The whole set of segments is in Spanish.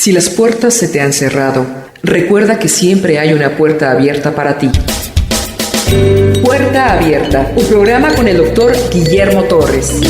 Si las puertas se te han cerrado, recuerda que siempre hay una puerta abierta para ti. Puerta Abierta, un programa con el doctor Guillermo Torres.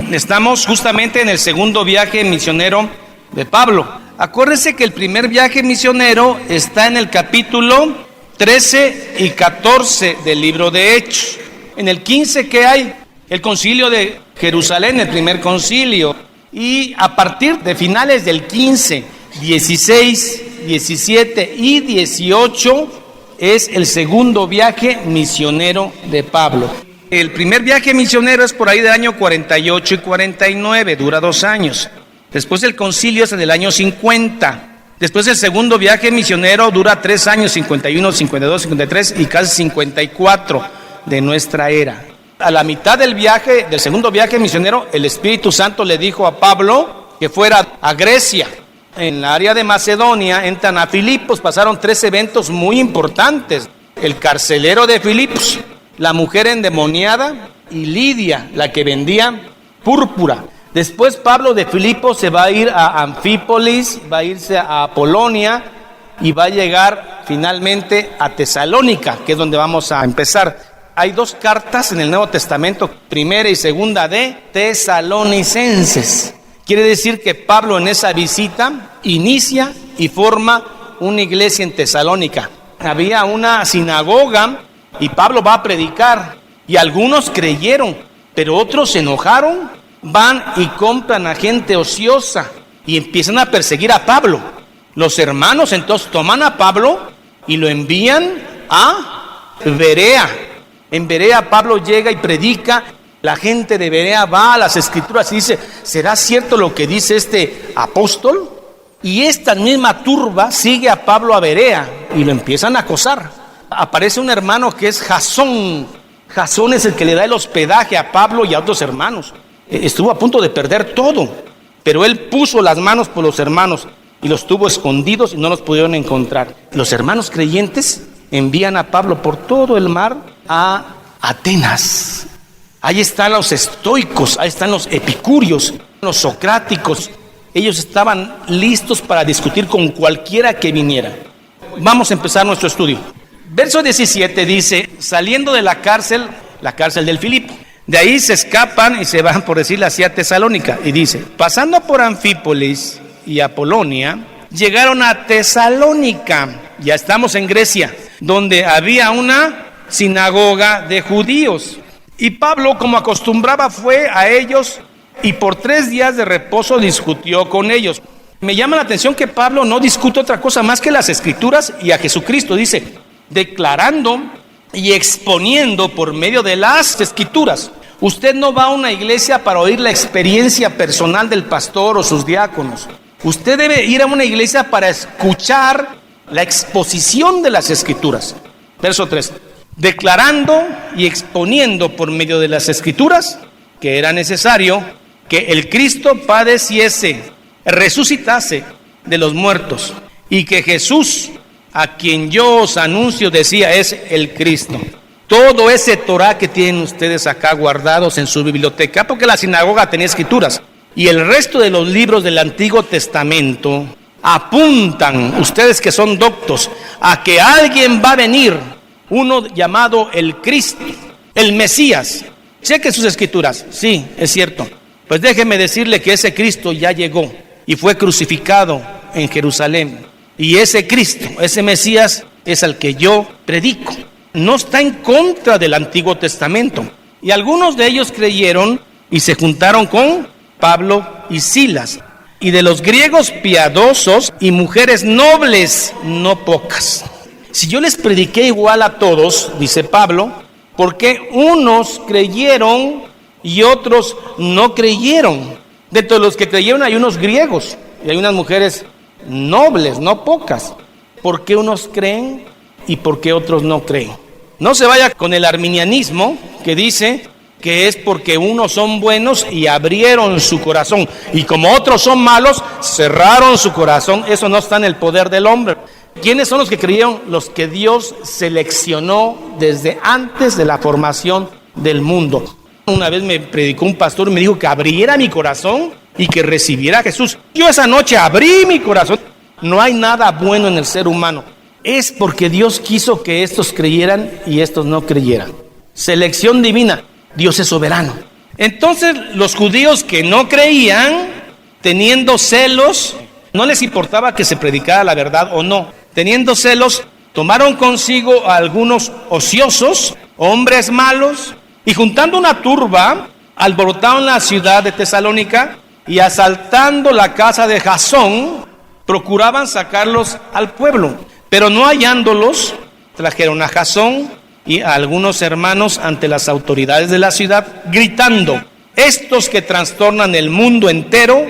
Estamos justamente en el segundo viaje misionero de Pablo. Acuérdense que el primer viaje misionero está en el capítulo 13 y 14 del libro de Hechos. En el 15, ¿qué hay? El concilio de Jerusalén, el primer concilio. Y a partir de finales del 15, 16, 17 y 18 es el segundo viaje misionero de Pablo. El primer viaje misionero es por ahí del año 48 y 49, dura 2 años. Después el concilio es en el año 50. Después el segundo viaje misionero dura 3 años, 51, 52, 53 y casi 54 de nuestra era. A la mitad del viaje, del segundo viaje misionero, el Espíritu Santo le dijo a Pablo que fuera a Grecia. En la área de Macedonia, entran a Filipos, pasaron 3 eventos muy importantes. El carcelero de Filipos, la mujer endemoniada y Lidia, la que vendía púrpura. Después Pablo de Filipos se va a ir a Anfípolis, va a irse a Polonia y va a llegar finalmente a Tesalónica, que es donde vamos a empezar. Hay 2 cartas en el Nuevo Testamento, primera y segunda de Tesalonicenses. Quiere decir que Pablo en esa visita inicia y forma una iglesia en Tesalónica. Había una sinagoga y Pablo va a predicar y algunos creyeron, pero otros se enojaron, van y compran a gente ociosa y empiezan a perseguir a Pablo. Los hermanos entonces toman a Pablo y lo envían a Berea. En Berea Pablo llega y predica. La gente de Berea va a las escrituras y dice: ¿será cierto lo que dice este apóstol? Y esta misma turba sigue a Pablo a Berea y lo empiezan a acosar. Aparece un hermano que es Jasón. Jasón es el que le da el hospedaje a Pablo y a otros hermanos. Estuvo a punto de perder todo, pero él puso las manos por los hermanos y los tuvo escondidos y no los pudieron encontrar. Los hermanos creyentes envían a Pablo por todo el mar a Atenas. Ahí están los estoicos, ahí están los epicúreos, los socráticos. Ellos estaban listos para discutir con cualquiera que viniera. Vamos a empezar nuestro estudio. Verso 17 dice: saliendo de la cárcel del Filipo. De ahí se escapan y se van, por decirlo así, a Tesalónica. Y dice: pasando por Anfípolis y Apolonia, llegaron a Tesalónica. Ya estamos en Grecia, donde había una sinagoga de judíos. Y Pablo, como acostumbraba, fue a ellos y por 3 días de reposo discutió con ellos. Me llama la atención que Pablo no discute otra cosa más que las escrituras y a Jesucristo. Dice: declarando y exponiendo por medio de las escrituras. Usted no va a una iglesia para oír la experiencia personal del pastor o sus diáconos. Usted debe ir a una iglesia para escuchar la exposición de las escrituras. Verso 3. Declarando y exponiendo por medio de las escrituras que era necesario que el Cristo padeciese, resucitase de los muertos, y que Jesús, a quien yo os anuncio, decía, es el Cristo. Todo ese Torah que tienen ustedes acá guardados en su biblioteca, porque la sinagoga tenía escrituras, y el resto de los libros del Antiguo Testamento apuntan, ustedes que son doctos, a que alguien va a venir, uno llamado el Cristo, el Mesías. Cheque sus escrituras. Sí, es cierto. Pues déjeme decirle que ese Cristo ya llegó y fue crucificado en Jerusalén. Y ese Cristo, ese Mesías, es al que yo predico. No está en contra del Antiguo Testamento. Y algunos de ellos creyeron y se juntaron con Pablo y Silas. Y de los griegos piadosos y mujeres nobles, no pocas. Si yo les prediqué igual a todos, dice Pablo, ¿por qué unos creyeron y otros no creyeron? Dentro de los que creyeron hay unos griegos y hay unas mujeres nobles, no pocas. ¿Por qué unos creen y por qué otros no creen? No se vaya con el arminianismo que dice que es porque unos son buenos y abrieron su corazón, y como otros son malos, cerraron su corazón. Eso no está en el poder del hombre. ¿Quiénes son los que creyeron? Los que Dios seleccionó desde antes de la formación del mundo. Una vez me predicó un pastor y me dijo que abriera mi corazón y que recibiera a Jesús. Yo esa noche abrí mi corazón. No hay nada bueno en el ser humano. Es porque Dios quiso que estos creyeran y estos no creyeran. Selección divina. Dios es soberano. Entonces los judíos que no creían, teniendo celos, no les importaba que se predicara la verdad o no. Teniendo celos, tomaron consigo a algunos ociosos, hombres malos, y juntando una turba, alborotaron la ciudad de Tesalónica y asaltando la casa de Jasón, procuraban sacarlos al pueblo. Pero no hallándolos, trajeron a Jasón y a algunos hermanos ante las autoridades de la ciudad, gritando: estos que trastornan el mundo entero,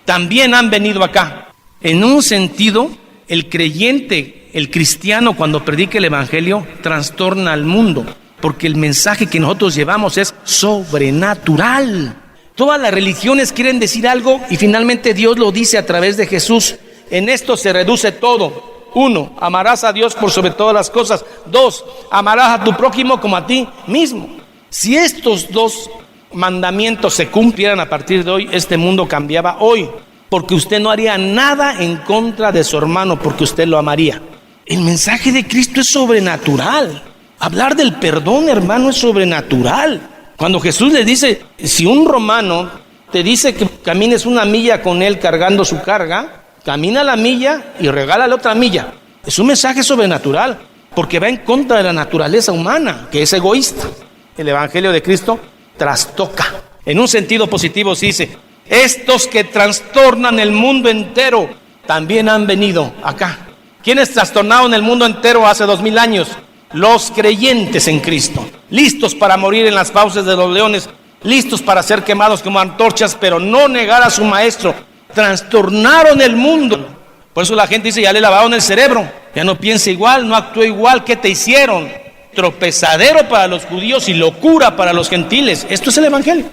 también han venido acá. En un sentido, el creyente, el cristiano, cuando predica el evangelio, trastorna al mundo, porque el mensaje que nosotros llevamos es sobrenatural. Todas las religiones quieren decir algo y finalmente Dios lo dice a través de Jesús. En esto se reduce todo. 1, amarás a Dios por sobre todas las cosas. 2, amarás a tu prójimo como a ti mismo. Si estos 2 mandamientos se cumplieran a partir de hoy, este mundo cambiaba hoy, porque usted no haría nada en contra de su hermano, porque usted lo amaría. El mensaje de Cristo es sobrenatural. Hablar del perdón, hermano, es sobrenatural. Cuando Jesús le dice, si un romano te dice que camines una milla con él cargando su carga, camina la milla y regálale otra milla. Es un mensaje sobrenatural, porque va en contra de la naturaleza humana, que es egoísta. El evangelio de Cristo trastoca. En un sentido positivo se dice: estos que trastornan el mundo entero también han venido acá. ¿Quiénes trastornaron el mundo entero hace 2000 años? Los creyentes en Cristo, listos para morir en las fauces de los leones, listos para ser quemados como antorchas, pero no negar a su maestro. Trastornaron el mundo. Por eso la gente dice: ya le lavaron el cerebro, ya no piensa igual, no actúa igual. ¿Qué te hicieron? Tropezadero para los judíos y locura para los gentiles. Esto es el evangelio.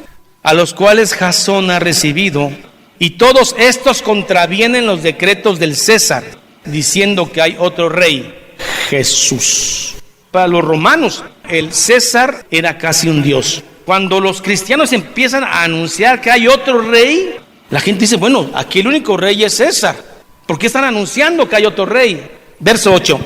A los cuales Jasón ha recibido, y todos estos contravienen los decretos del César, diciendo que hay otro rey, Jesús. Para los romanos, el César era casi un dios. Cuando los cristianos empiezan a anunciar que hay otro rey, la gente dice: bueno, aquí el único rey es César. ¿Por qué están anunciando que hay otro rey? Verso 8.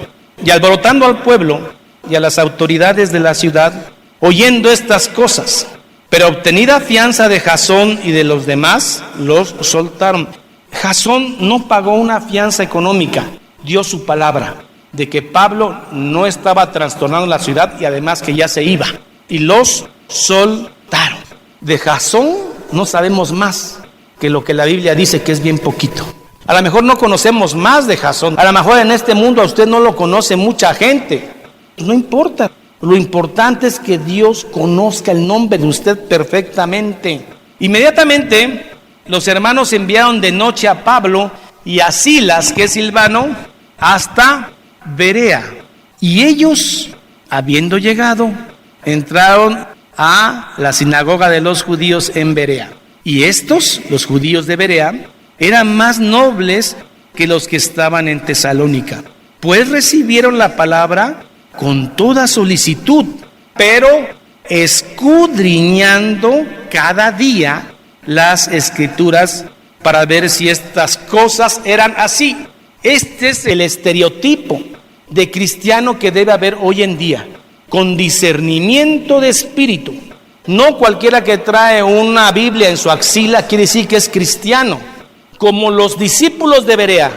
Y alborotando al pueblo y a las autoridades de la ciudad, oyendo estas cosas, pero obtenida fianza de Jasón y de los demás, los soltaron. Jasón no pagó una fianza económica, dio su palabra de que Pablo no estaba trastornando la ciudad y además que ya se iba. Y los soltaron. De Jasón no sabemos más que lo que la Biblia dice, que es bien poquito. A lo mejor no conocemos más de Jasón. A lo mejor en este mundo a usted no lo conoce mucha gente. No importa. Lo importante es que Dios conozca el nombre de usted perfectamente. Inmediatamente los hermanos enviaron de noche a Pablo y a Silas, que es Silvano, hasta Berea. Y ellos, habiendo llegado, entraron a la sinagoga de los judíos en Berea. Y estos, los judíos de Berea, eran más nobles que los que estaban en Tesalónica, pues recibieron la palabra con toda solicitud, pero escudriñando cada día las escrituras para ver si estas cosas eran así. Este es el estereotipo de cristiano que debe haber hoy en día, con discernimiento de espíritu. No cualquiera que trae una Biblia en su axila quiere decir que es cristiano. Como los discípulos de Berea,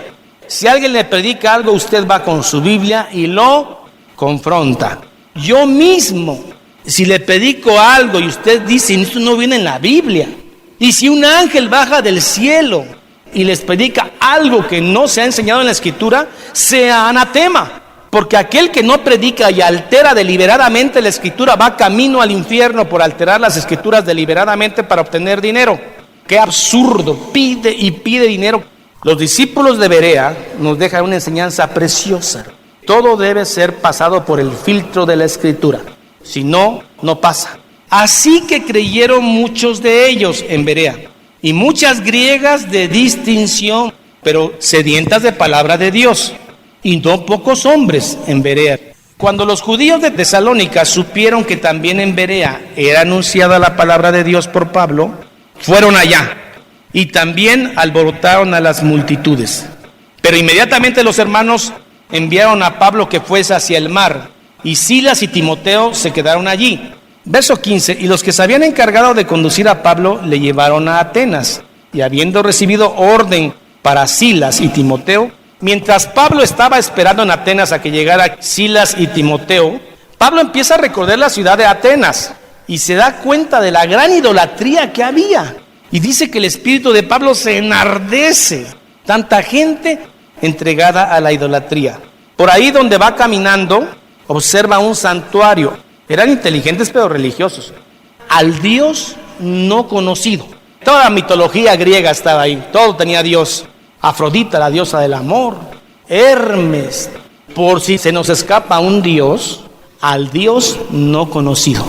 si alguien le predica algo, usted va con su Biblia y lo confronta. Yo mismo, si le predico algo y usted dice: esto no viene en la Biblia, y si un ángel baja del cielo y les predica algo que no se ha enseñado en la Escritura, sea anatema. Porque aquel que no predica y altera deliberadamente la Escritura va camino al infierno por alterar las Escrituras deliberadamente para obtener dinero. ¡Qué absurdo! Pide y pide dinero. Los discípulos de Berea nos dejan una enseñanza preciosa. Todo debe ser pasado por el filtro de la Escritura. Si no, no pasa. Así que creyeron muchos de ellos en Berea, y muchas griegas de distinción, pero sedientas de palabra de Dios, y no pocos hombres en Berea. Cuando los judíos de Tesalónica supieron que también en Berea era anunciada la palabra de Dios por Pablo, fueron allá y también alborotaron a las multitudes. Pero inmediatamente los hermanos enviaron a Pablo que fuese hacia el mar, y Silas y Timoteo se quedaron allí. Verso 15, y los que se habían encargado de conducir a Pablo le llevaron a Atenas, y habiendo recibido orden para Silas y Timoteo, mientras Pablo estaba esperando en Atenas a que llegara Silas y Timoteo, Pablo empieza a recorrer la ciudad de Atenas y se da cuenta de la gran idolatría que había. Y dice que el espíritu de Pablo se enardece. Tanta gente entregada a la idolatría. Por ahí donde va caminando, observa un santuario. Eran inteligentes pero religiosos. Al Dios no conocido. Toda la mitología griega estaba ahí. Todo tenía Dios. Afrodita, la diosa del amor. Hermes. Por si se nos escapa un Dios, al Dios no conocido.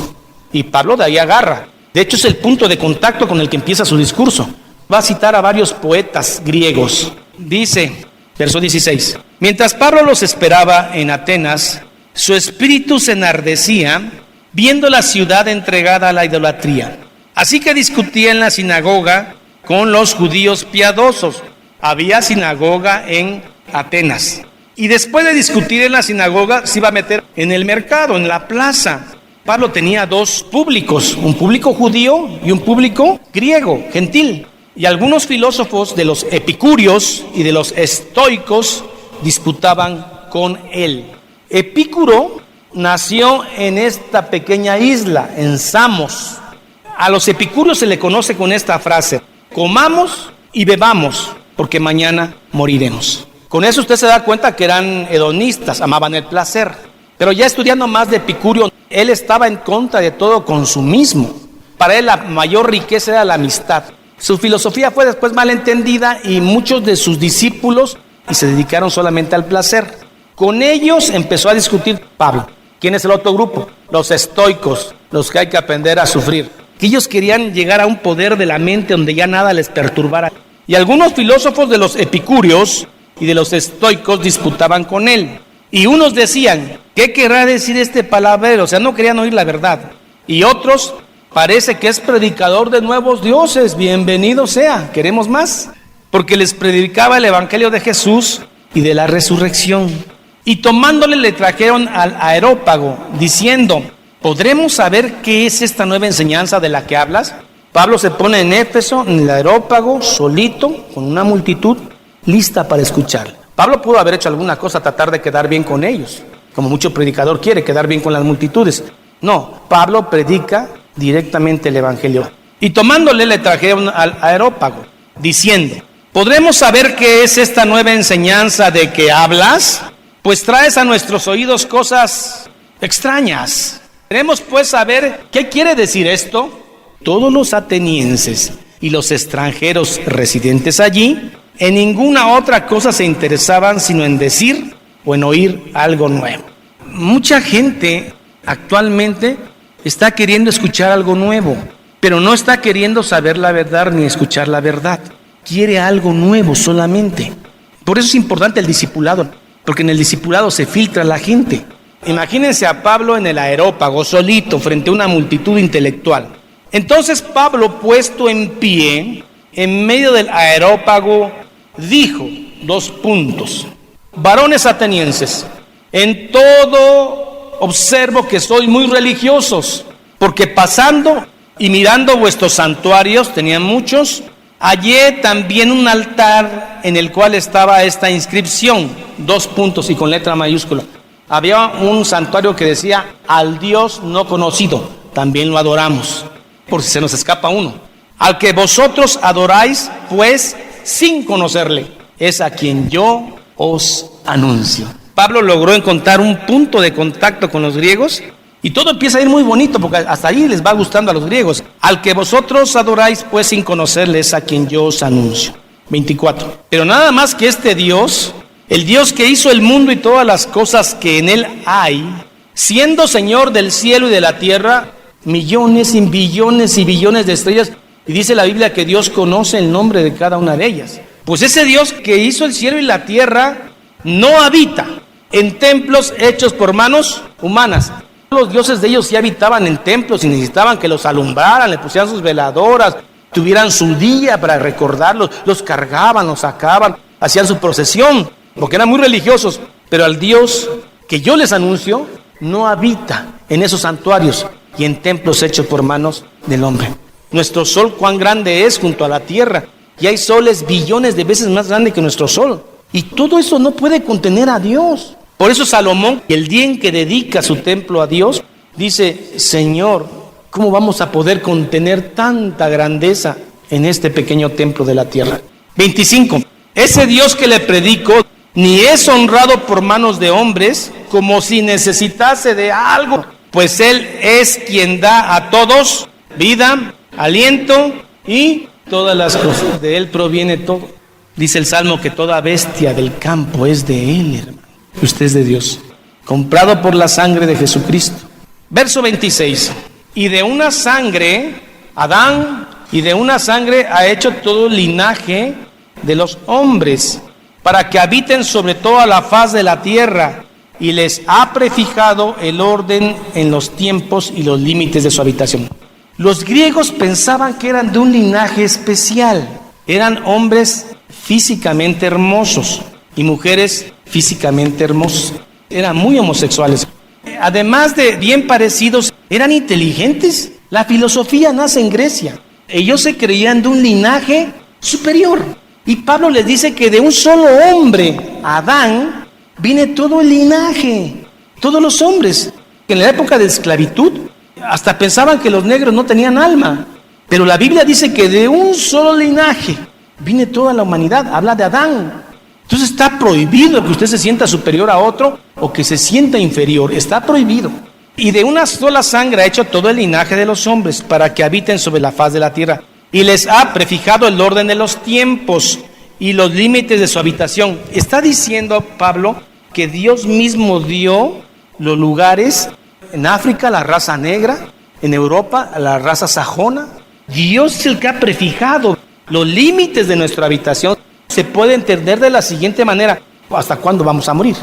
Y Pablo de ahí agarra. De hecho es el punto de contacto con el que empieza su discurso. Va a citar a varios poetas griegos. Dice, verso 16, mientras Pablo los esperaba en Atenas, su espíritu se enardecía viendo la ciudad entregada a la idolatría. Así que discutía en la sinagoga con los judíos piadosos. Había sinagoga en Atenas. Y después de discutir en la sinagoga, se iba a meter en el mercado, en la plaza. Pablo tenía dos públicos, un público judío y un público griego, gentil. Y algunos filósofos de los epicúreos y de los estoicos disputaban con él. Epicuro nació en esta pequeña isla, en Samos. A los epicúreos se le conoce con esta frase: comamos y bebamos, porque mañana moriremos. Con eso usted se da cuenta que eran hedonistas, amaban el placer. Pero ya estudiando más de Epicurio, él estaba en contra de todo consumismo. Para él la mayor riqueza era la amistad. Su filosofía fue después malentendida y muchos de sus discípulos se dedicaron solamente al placer. Con ellos empezó a discutir Pablo. ¿Quién es el otro grupo? Los estoicos, los que hay que aprender a sufrir. Que ellos querían llegar a un poder de la mente donde ya nada les perturbara. Y algunos filósofos de los epicúreos y de los estoicos disputaban con él. Y unos decían, ¿qué querrá decir este palabrero? O sea, no querían oír la verdad. Y otros, parece que es predicador de nuevos dioses, bienvenido sea, queremos más. Porque les predicaba el evangelio de Jesús y de la resurrección. Y tomándole le trajeron al Areópago, diciendo, ¿podremos saber qué es esta nueva enseñanza de la que hablas? Pablo se pone en Éfeso, en el Areópago, solito, con una multitud, lista para escuchar. Pablo pudo haber hecho alguna cosa, tratar de quedar bien con ellos, como mucho predicador quiere, quedar bien con las multitudes. No, Pablo predica directamente el evangelio. Y tomándole le trajeron al Areópago, diciendo, ¿podremos saber qué es esta nueva enseñanza de que hablas? Pues traes a nuestros oídos cosas extrañas. Queremos pues saber qué quiere decir esto. Todos los atenienses y los extranjeros residentes allí en ninguna otra cosa se interesaban sino en decir o en oír algo nuevo. Mucha gente actualmente está queriendo escuchar algo nuevo, pero no está queriendo saber la verdad ni escuchar la verdad. Quiere algo nuevo solamente. Por eso es importante el discipulado, porque en el discipulado se filtra la gente. Imagínense a Pablo en el Areópago, solito, frente a una multitud intelectual. Entonces Pablo, puesto en pie, en medio del Areópago, dijo, 2 puntos, varones atenienses, en todo observo que sois muy religiosos, porque pasando y mirando vuestros santuarios, tenían muchos, hallé también un altar en el cual estaba esta inscripción, 2 puntos y con letra mayúscula. Había un santuario que decía, al Dios no conocido, también lo adoramos, por si se nos escapa uno. Al que vosotros adoráis, pues, sin conocerle, es a quien yo os anuncio. Pablo logró encontrar un punto de contacto con los griegos y todo empieza a ir muy bonito porque hasta ahí les va gustando a los griegos. Al que vosotros adoráis, pues sin conocerle, es a quien yo os anuncio. 24. Pero nada más que este Dios, el Dios que hizo el mundo y todas las cosas que en él hay, siendo Señor del cielo y de la tierra, millones y billones y billones de estrellas. Y dice la Biblia que Dios conoce el nombre de cada una de ellas. Pues ese Dios que hizo el cielo y la tierra no habita en templos hechos por manos humanas. Los dioses de ellos sí habitaban en templos y necesitaban que los alumbraran, le pusieran sus veladoras, tuvieran su día para recordarlos, los cargaban, los sacaban, hacían su procesión, porque eran muy religiosos. Pero al Dios que yo les anuncio no habita en esos santuarios y en templos hechos por manos del hombre. Nuestro sol cuán grande es junto a la tierra, y hay soles billones de veces más grandes que nuestro sol, y todo eso no puede contener a Dios. Por eso Salomón, el día en que dedica su templo a Dios, dice: Señor, ¿cómo vamos a poder contener tanta grandeza en este pequeño templo de la tierra? 25. Ese Dios que le predico ni es honrado por manos de hombres, como si necesitase de algo, pues Él es quien da a todos vida, aliento y todas las cosas. De Él proviene todo. Dice el Salmo que toda bestia del campo es de Él, hermano. Usted es de Dios, comprado por la sangre de Jesucristo. Verso 26. Y de una sangre, Adán, y de una sangre ha hecho todo el linaje de los hombres, para que habiten sobre toda la faz de la tierra, y les ha prefijado el orden en los tiempos y los límites de su habitación. Los griegos pensaban que eran de un linaje especial. Eran hombres físicamente hermosos y mujeres físicamente hermosos. Eran muy homosexuales. Además de bien parecidos, eran inteligentes. La filosofía nace en Grecia. Ellos se creían de un linaje superior. Y Pablo les dice que de un solo hombre, Adán, viene todo el linaje, todos los hombres. En la época de esclavitud, hasta pensaban que los negros no tenían alma. Pero la Biblia dice que de un solo linaje viene toda la humanidad. Habla de Adán. Entonces está prohibido que usted se sienta superior a otro o que se sienta inferior. Está prohibido. Y de una sola sangre ha hecho todo el linaje de los hombres, para que habiten sobre la faz de la tierra. Y les ha prefijado el orden de los tiempos y los límites de su habitación. Está diciendo Pablo que Dios mismo dio los lugares. En África, la raza negra; en Europa, la raza sajona. Dios es el que ha prefijado los límites de nuestra habitación. Se puede entender de la siguiente manera: ¿hasta cuándo vamos a morir?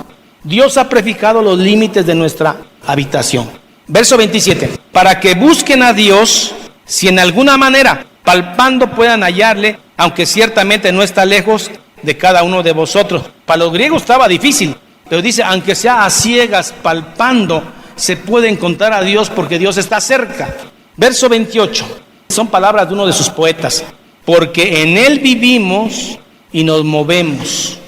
Dios ha prefijado los límites de nuestra habitación. Verso 27. Para que busquen a Dios, si en alguna manera, palpando, puedan hallarle, aunque ciertamente no está lejos de cada uno de vosotros. Para los griegos estaba difícil, pero dice, aunque sea a ciegas, palpando, se puede encontrar a Dios, porque Dios está cerca. Verso 28. Son palabras de uno de sus poetas. Porque en Él vivimos y nos movemos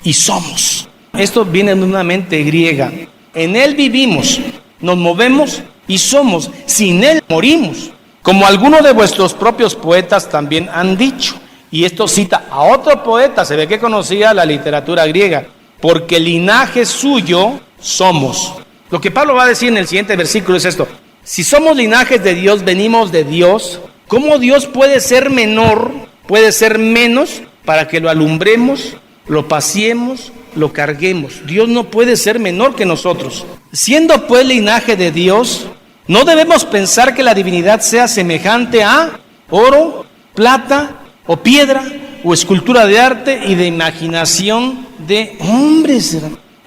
y somos. Esto viene de una mente griega. En Él vivimos, nos movemos y somos. Sin Él morimos. Como algunos de vuestros propios poetas también han dicho. Y esto cita a otro poeta, se ve que conocía la literatura griega. Porque linaje suyo somos. Lo que Pablo va a decir en el siguiente versículo es esto: si somos linajes de Dios, venimos de Dios, ¿cómo Dios puede ser menor, puede ser menos para que lo alumbremos, lo paciemos, lo carguemos? Dios no puede ser menor que nosotros. Siendo pues linaje de Dios, no debemos pensar que la divinidad sea semejante a oro, plata o piedra o escultura de arte y de imaginación de hombres,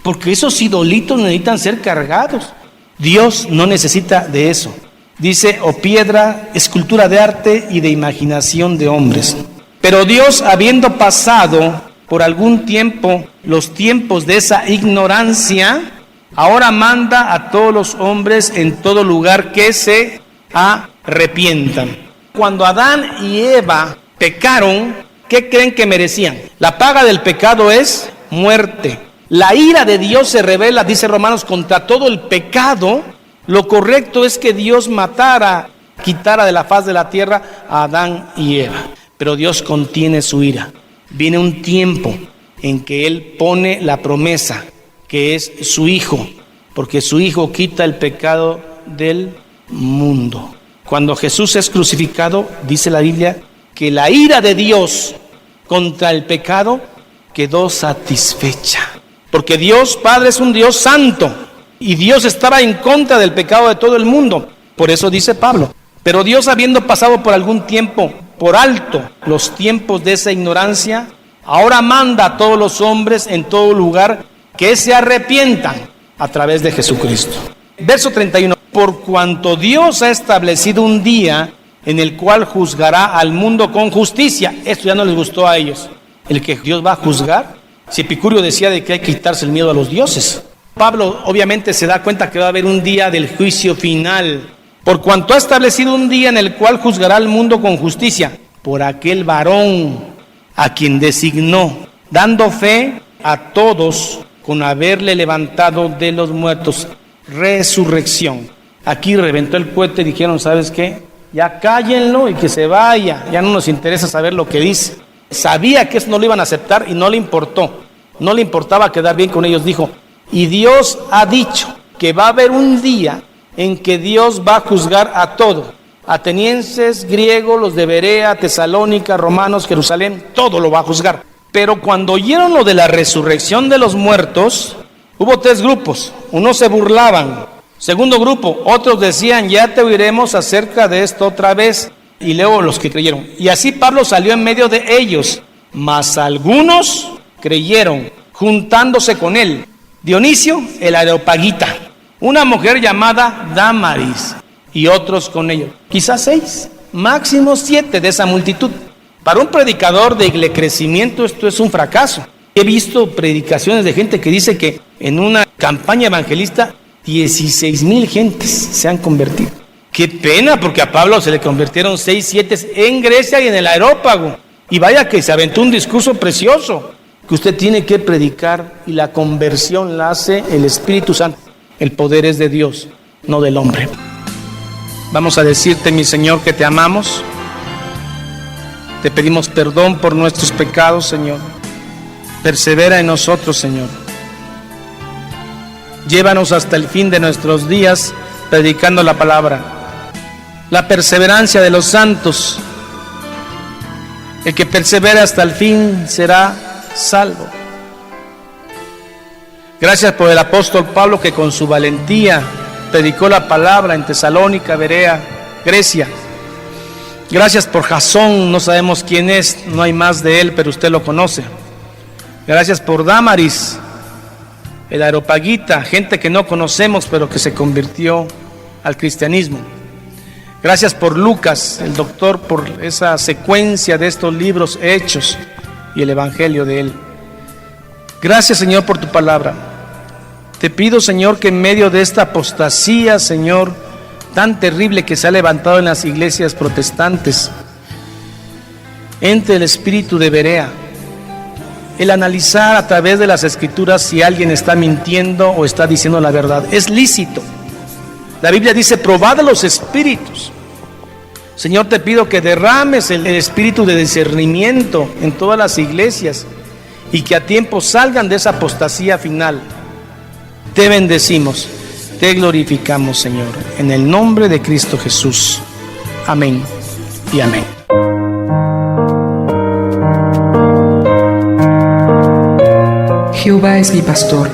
porque esos idolitos necesitan ser cargados. Dios no necesita de eso. Dice, o piedra, escultura de arte y de imaginación de hombres. Pero Dios, habiendo pasado por algún tiempo los tiempos de esa ignorancia, ahora manda a todos los hombres en todo lugar que se arrepientan. Cuando Adán y Eva pecaron, ¿qué creen que merecían? La paga del pecado es muerte. La ira de Dios se revela, dice Romanos, contra todo el pecado. Lo correcto es que Dios matara, quitara de la faz de la tierra a Adán y Eva. Pero Dios contiene su ira. Viene un tiempo en que Él pone la promesa, que es su Hijo, porque su Hijo quita el pecado del mundo. Cuando Jesús es crucificado, dice la Biblia, que la ira de Dios contra el pecado quedó satisfecha. Porque Dios Padre es un Dios santo y Dios estaba en contra del pecado de todo el mundo. Por eso dice Pablo, pero Dios, habiendo pasado por algún tiempo por alto los tiempos de esa ignorancia, ahora manda a todos los hombres en todo lugar que se arrepientan a través de Jesucristo. Verso 31. Por cuanto Dios ha establecido un día en el cual juzgará al mundo con justicia. Esto ya no les gustó a ellos. El que Dios va a juzgar. Si Epicurio decía de que hay que quitarse el miedo a los dioses. Pablo obviamente se da cuenta que va a haber un día del juicio final. Por cuanto ha establecido un día en el cual juzgará al mundo con justicia, por aquel varón a quien designó, dando fe a todos con haberle levantado de los muertos. Resurrección. Aquí reventó el cohete y dijeron, ¿sabes qué? Ya cállenlo y que se vaya. Ya no nos interesa saber lo que dice. Sabía que eso no lo iban a aceptar y no le importó. No le importaba quedar bien con ellos. Dijo, y Dios ha dicho que va a haber un día en que Dios va a juzgar a todo. Atenienses, griegos, los de Berea, Tesalónica, romanos, Jerusalén, todo lo va a juzgar. Pero cuando oyeron lo de la resurrección de los muertos, hubo 3 grupos. Unos se burlaban. Segundo grupo, otros decían, ya te oiremos acerca de esto otra vez. Y luego los que creyeron. Y así Pablo salió en medio de ellos. Mas algunos creyeron, juntándose con él. Dionisio, el Areopagita, una mujer llamada Dámaris, y otros con ellos. Quizás 6, máximo 7 de esa multitud. Para un predicador de crecimiento esto es un fracaso. He visto predicaciones de gente que dice que en una campaña evangelista 16,000 gentes se han convertido. Qué pena, porque a Pablo se le convirtieron 6, 7 en Grecia y en el Areópago. Y vaya que se aventó un discurso precioso que usted tiene que predicar, y la conversión la hace el Espíritu Santo. El poder es de Dios, no del hombre. Vamos a decirte, mi Señor, que te amamos. Te pedimos perdón por nuestros pecados, Señor. Persevera en nosotros, Señor. Llévanos hasta el fin de nuestros días predicando la palabra. La perseverancia de los santos. El que persevera hasta el fin será salvo. Gracias por el apóstol Pablo, que con su valentía predicó la palabra en Tesalónica, Berea, Grecia. Gracias por Jasón, no sabemos quién es, no hay más de él, pero usted lo conoce. Gracias por Dámaris, el Areopagita, gente que no conocemos pero que se convirtió al cristianismo. Gracias por Lucas, el doctor, por esa secuencia de estos libros hechos y el evangelio de él. Gracias, Señor, por tu palabra. Te pido, Señor, que en medio de esta apostasía, Señor, tan terrible que se ha levantado en las iglesias protestantes, entre el espíritu de Berea, el analizar a través de las escrituras si alguien está mintiendo o está diciendo la verdad. Es lícito. La Biblia dice, probad los espíritus. Señor, te pido que derrames el espíritu de discernimiento en todas las iglesias y que a tiempo salgan de esa apostasía final. Te bendecimos, te glorificamos, Señor, en el nombre de Cristo Jesús. Amén y amén. Jehová es mi pastor,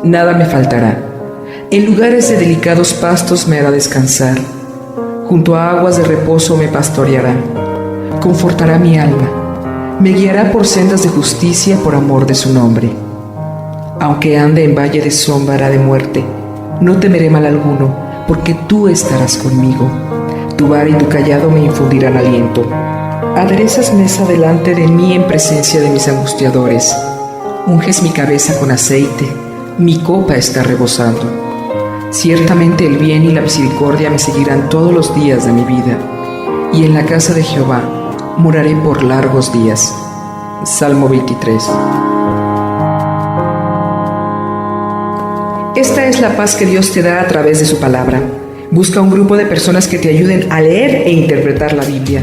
nada me faltará. En lugares de delicados pastos me hará descansar. Junto a aguas de reposo me pastoreará. Confortará mi alma. Me guiará por sendas de justicia por amor de su nombre. Aunque ande en valle de sombra de muerte, no temeré mal alguno, porque tú estarás conmigo. Tu vara y tu cayado me infundirán aliento. Aderezas mesa delante de mí en presencia de mis angustiadores. Unges mi cabeza con aceite, mi copa está rebosando. Ciertamente el bien y la misericordia me seguirán todos los días de mi vida, y en la casa de Jehová moraré por largos días. Salmo 23. Esta es la paz que Dios te da a través de su palabra. Busca un grupo de personas que te ayuden a leer e interpretar la Biblia.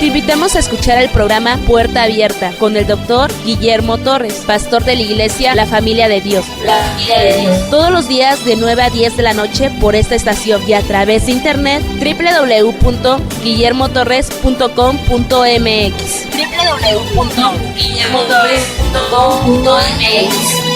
Te invitamos a escuchar el programa Puerta Abierta con el doctor Guillermo Torres, pastor de la iglesia La Familia de Dios. La Familia de Dios. Todos los días de 9 a 10 de la noche por esta estación y a través de internet www.guillermotorres.com.mx www.guillermotorres.com.mx